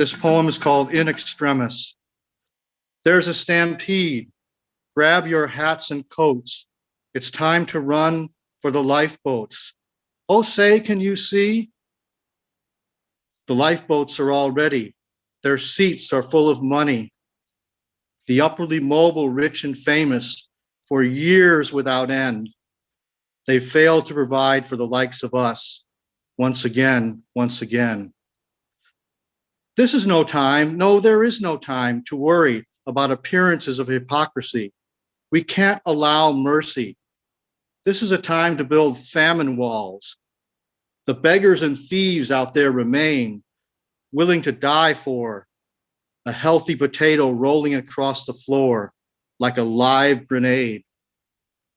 This poem is called In Extremis. There's a stampede. Grab your hats and coats. It's time to run for the lifeboats. Oh, say, can you see? The lifeboats are all ready. Their seats are full of money. The upwardly mobile, rich and famous, for years without end. They failed to provide for the likes of us. Once again, once again. This is no time, no, there is no time to worry about appearances of hypocrisy. We can't allow mercy. This is a time to build famine walls. The beggars and thieves out there remain, willing to die for a healthy potato rolling across the floor like a live grenade.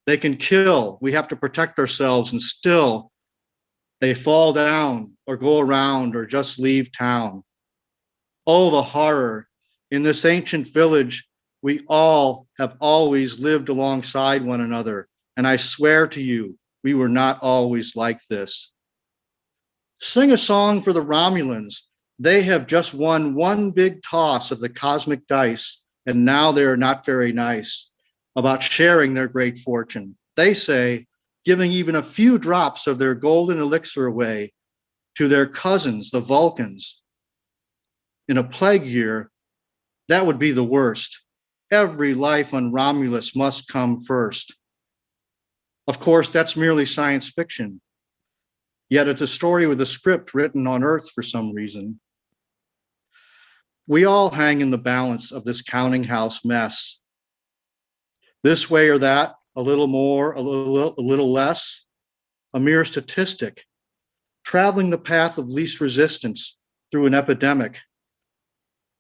They can kill, we have to protect ourselves, and still they fall down or go around or just leave town. Oh, the horror. In this ancient village, we all have always lived alongside one another. And I swear to you, we were not always like this. Sing a song for the Romulans. They have just won one big toss of the cosmic dice, and now they are not very nice about sharing their great fortune. They say, giving even a few drops of their golden elixir away to their cousins, the Vulcans. In a plague year, that would be the worst. Every life on Romulus must come first. Of course, that's merely science fiction. Yet it's a story with a script written on Earth for some reason. We all hang in the balance of this counting house mess. This way or that, a little more, a little less, a mere statistic, traveling the path of least resistance through an epidemic.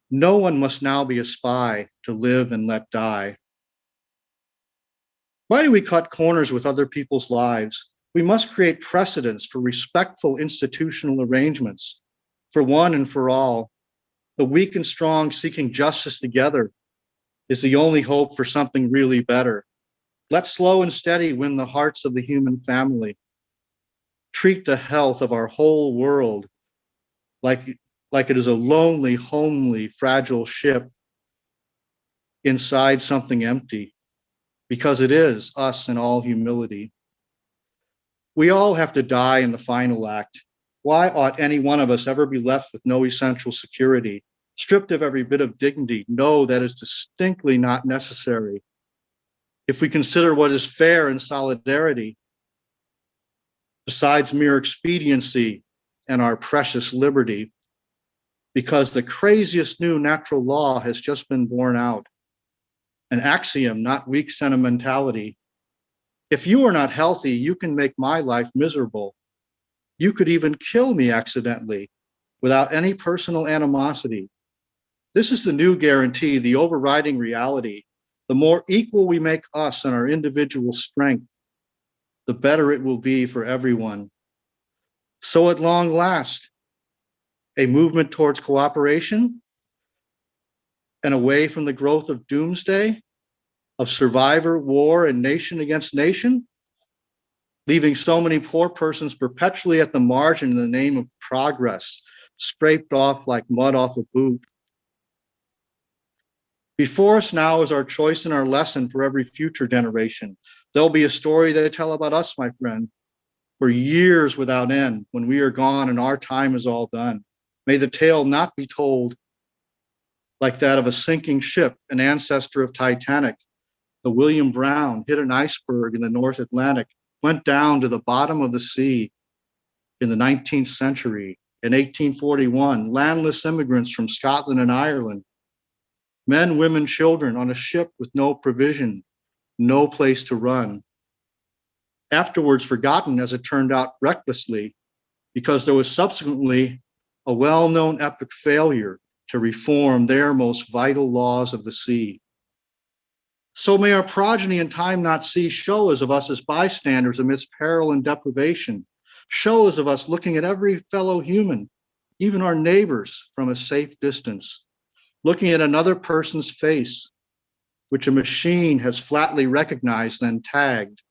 No one must now be a spy to live and let die. Why do we cut corners with other people's lives? We must create precedents for respectful institutional arrangements, for one and for all. The weak and strong seeking justice together is the only hope for something really better. Let slow and steady win the hearts of the human family. Treat the health of our whole world like it is a lonely, homely, fragile ship inside something empty, because it is us in all humility. We all have to die in the final act. Why ought any one of us ever be left with no essential security, stripped of every bit of dignity? No, that is distinctly not necessary. If we consider what is fair in solidarity, besides mere expediency and our precious liberty, because the craziest new natural law has just been borne out. An axiom, not weak sentimentality. If you are not healthy, you can make my life miserable. You could even kill me accidentally without any personal animosity. This is the new guarantee, the overriding reality. The more equal we make us and our individual strength, the better it will be for everyone. So at long last, a movement towards cooperation and away from the growth of doomsday, of survivor, war, and nation against nation, leaving so many poor persons perpetually at the margin in the name of progress, scraped off like mud off a boot. Before us now is our choice and our lesson for every future generation. There'll be a story they tell about us, my friend, for years without end, when we are gone and our time is all done. May the tale not be told like that of a sinking ship, an ancestor of Titanic. The William Brown hit an iceberg in the North Atlantic, went down to the bottom of the sea in the 19th century. In 1841, landless immigrants from Scotland and Ireland, men, women, children on a ship with no provision, no place to run. Afterwards forgotten, as it turned out, recklessly, because there was subsequently a well-known epic failure to reform their most vital laws of the sea. So may our progeny in time not see shows of us as bystanders amidst peril and deprivation, shows of us looking at every fellow human, even our neighbors, from a safe distance, looking at another person's face, which a machine has flatly recognized, then tagged,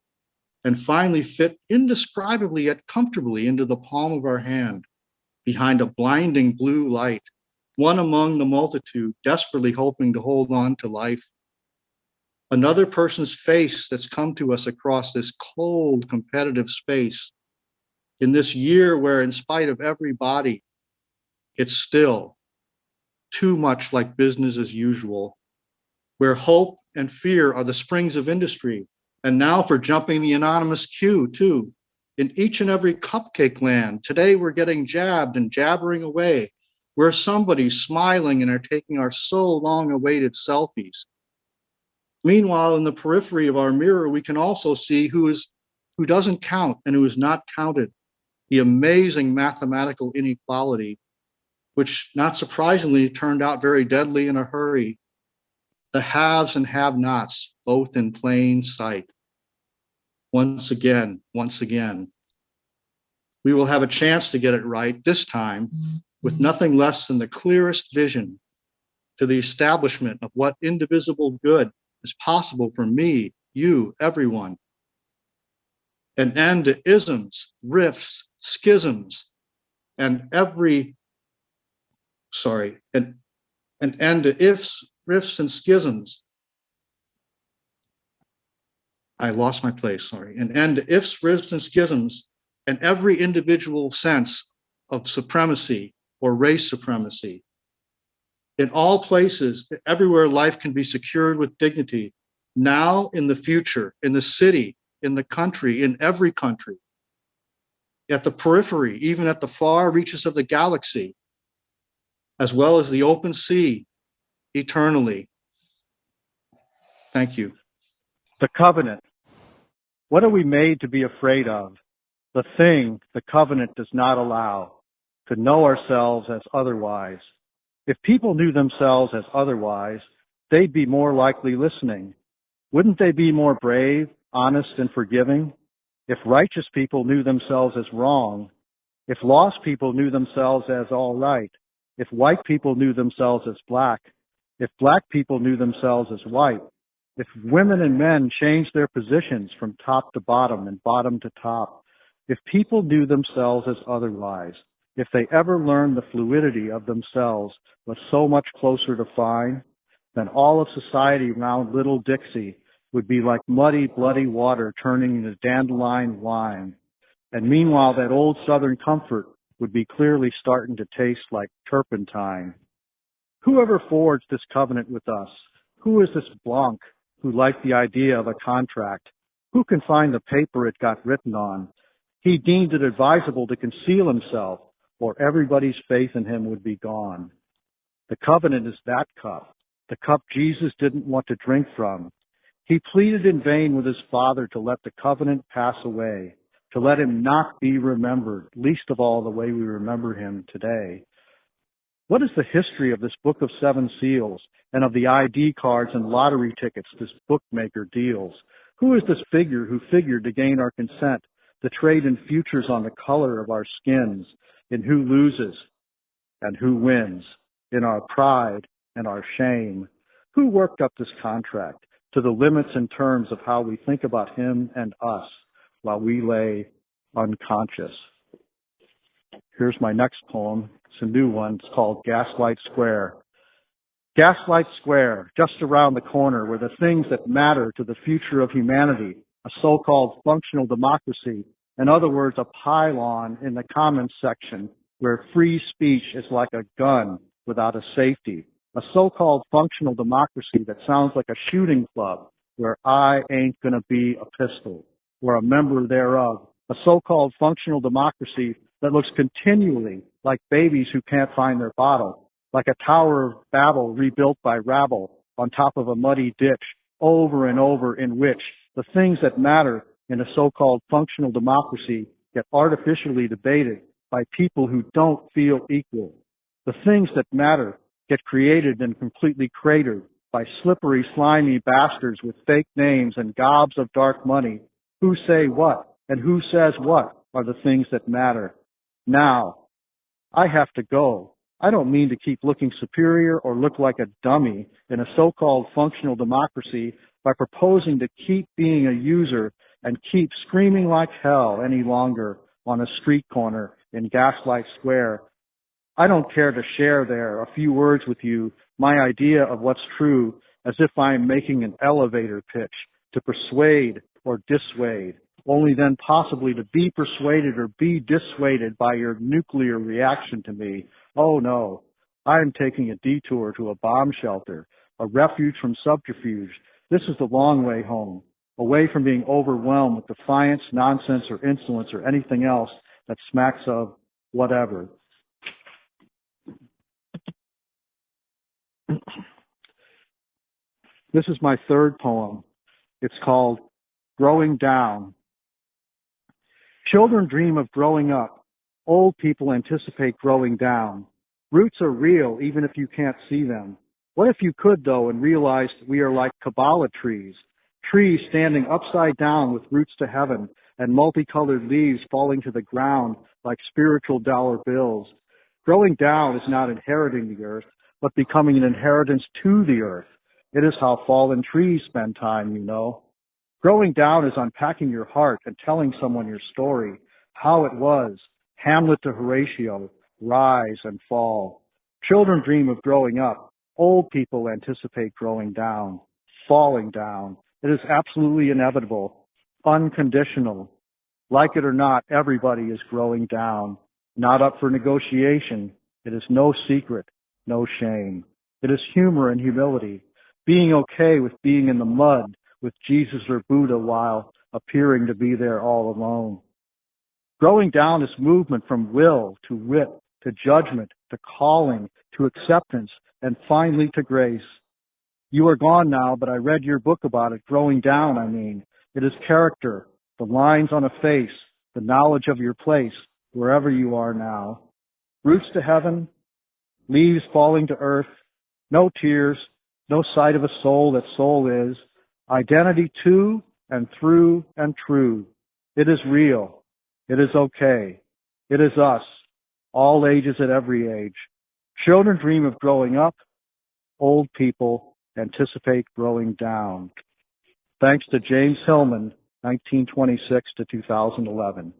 and finally fit indescribably yet comfortably into the palm of our hand, behind a blinding blue light, one among the multitude, desperately hoping to hold on to life. Another person's face that's come to us across this cold, competitive space in this year where, in spite of everybody, it's still too much like business as usual, where hope and fear are the springs of industry. And now for jumping the anonymous queue, too. In each and every cupcake land, today we're getting jabbed and jabbering away, where somebody's smiling and are taking our so long-awaited selfies. Meanwhile, in the periphery of our mirror, we can also see who doesn't count and who is not counted, the amazing mathematical inequality, which, not surprisingly, turned out very deadly in a hurry. The haves and have-nots, both in plain sight. Once again, we will have a chance to get it right this time with nothing less than the clearest vision to the establishment of what indivisible good is possible for me, you, everyone. An end to isms, rifts, schisms, and an end to ifs, rifts, and schisms. I lost my place, sorry. An end to ifs, rifts, and schisms, and every individual sense of supremacy or race supremacy. In all places, everywhere life can be secured with dignity, now, in the future, in the city, in the country, in every country, at the periphery, even at the far reaches of the galaxy, as well as the open sea, eternally. Thank you. The covenant. What are we made to be afraid of? The thing the covenant does not allow, to know ourselves as otherwise. If people knew themselves as otherwise, they'd be more likely listening. Wouldn't they be more brave, honest, and forgiving? If righteous people knew themselves as wrong, if lost people knew themselves as all right, if white people knew themselves as black, if black people knew themselves as white, if women and men changed their positions from top to bottom and bottom to top, if people knew themselves as otherwise, if they ever learned the fluidity of themselves was so much closer to find, then all of society around Little Dixie would be like muddy, bloody water turning into dandelion wine. And meanwhile, that old Southern comfort would be clearly starting to taste like turpentine. Whoever forged this covenant with us? Who is this Blanc who liked the idea of a contract? Who can find the paper it got written on? He deemed it advisable to conceal himself, or everybody's faith in him would be gone. The covenant is that cup, the cup Jesus didn't want to drink from. He pleaded in vain with his Father to let the covenant pass away, to let him not be remembered, least of all the way we remember him today. What is the history of this book of 7 seals and of the ID cards and lottery tickets this bookmaker deals? Who is this figure who figured to gain our consent, to trade in futures on the color of our skins, in who loses and who wins, in our pride and our shame? Who worked up this contract to the limits and terms of how we think about him and us while we lay unconscious? Here's my next poem. It's a new one. It's called Gaslight Square. Gaslight Square, just around the corner, where the things that matter to the future of humanity, a so-called functional democracy, in other words, a pylon in the comments section where free speech is like a gun without a safety, a so-called functional democracy that sounds like a shooting club where I ain't gonna be a pistol or a member thereof, a so-called functional democracy that looks continually like babies who can't find their bottle, like a Tower of Babel rebuilt by rabble on top of a muddy ditch, over and over, in which the things that matter in a so-called functional democracy get artificially debated by people who don't feel equal. The things that matter get created and completely cratered by slippery, slimy bastards with fake names and gobs of dark money. Who say what and who says what are the things that matter. Now, I have to go. I don't mean to keep looking superior or look like a dummy in a so-called functional democracy by proposing to keep being a user and keep screaming like hell any longer on a street corner in Gaslight Square. I don't care to share there a few words with you, my idea of what's true, as if I'm making an elevator pitch to persuade or dissuade, only then possibly to be persuaded or be dissuaded by your nuclear reaction to me. Oh no, I am taking a detour to a bomb shelter, a refuge from subterfuge. This is the long way home, away from being overwhelmed with defiance, nonsense, or insolence, or anything else that smacks of whatever. This is my third poem. It's called Growing Down. Children dream of growing up. Old people anticipate growing down. Roots are real even if you can't see them. What if you could, though, and realized we are like Kabbalah trees standing upside down with roots to heaven and multicolored leaves falling to the ground like spiritual dollar bills. Growing down is not inheriting the earth, but becoming an inheritance to the earth. It is how fallen trees spend time, you know. Growing down is unpacking your heart and telling someone your story, how it was, Hamlet to Horatio, rise and fall. Children dream of growing up. Old people anticipate growing down, falling down. It is absolutely inevitable, unconditional. Like it or not, everybody is growing down, not up for negotiation. It is no secret, no shame. It is humor and humility, being okay with being in the mud with Jesus or Buddha while appearing to be there all alone. Growing down is movement from will to wit, to judgment, to calling, to acceptance, and finally to grace. You are gone now, but I read your book about it. Growing down, I mean. It is character, the lines on a face, the knowledge of your place, wherever you are now. Roots to heaven, leaves falling to earth, no tears, no sight of a soul that soul is, identity to and through and true. It is real. It is okay. It is us, all ages at every age. Children dream of growing up. Old people anticipate growing down. Thanks to James Hillman, 1926 to 2011.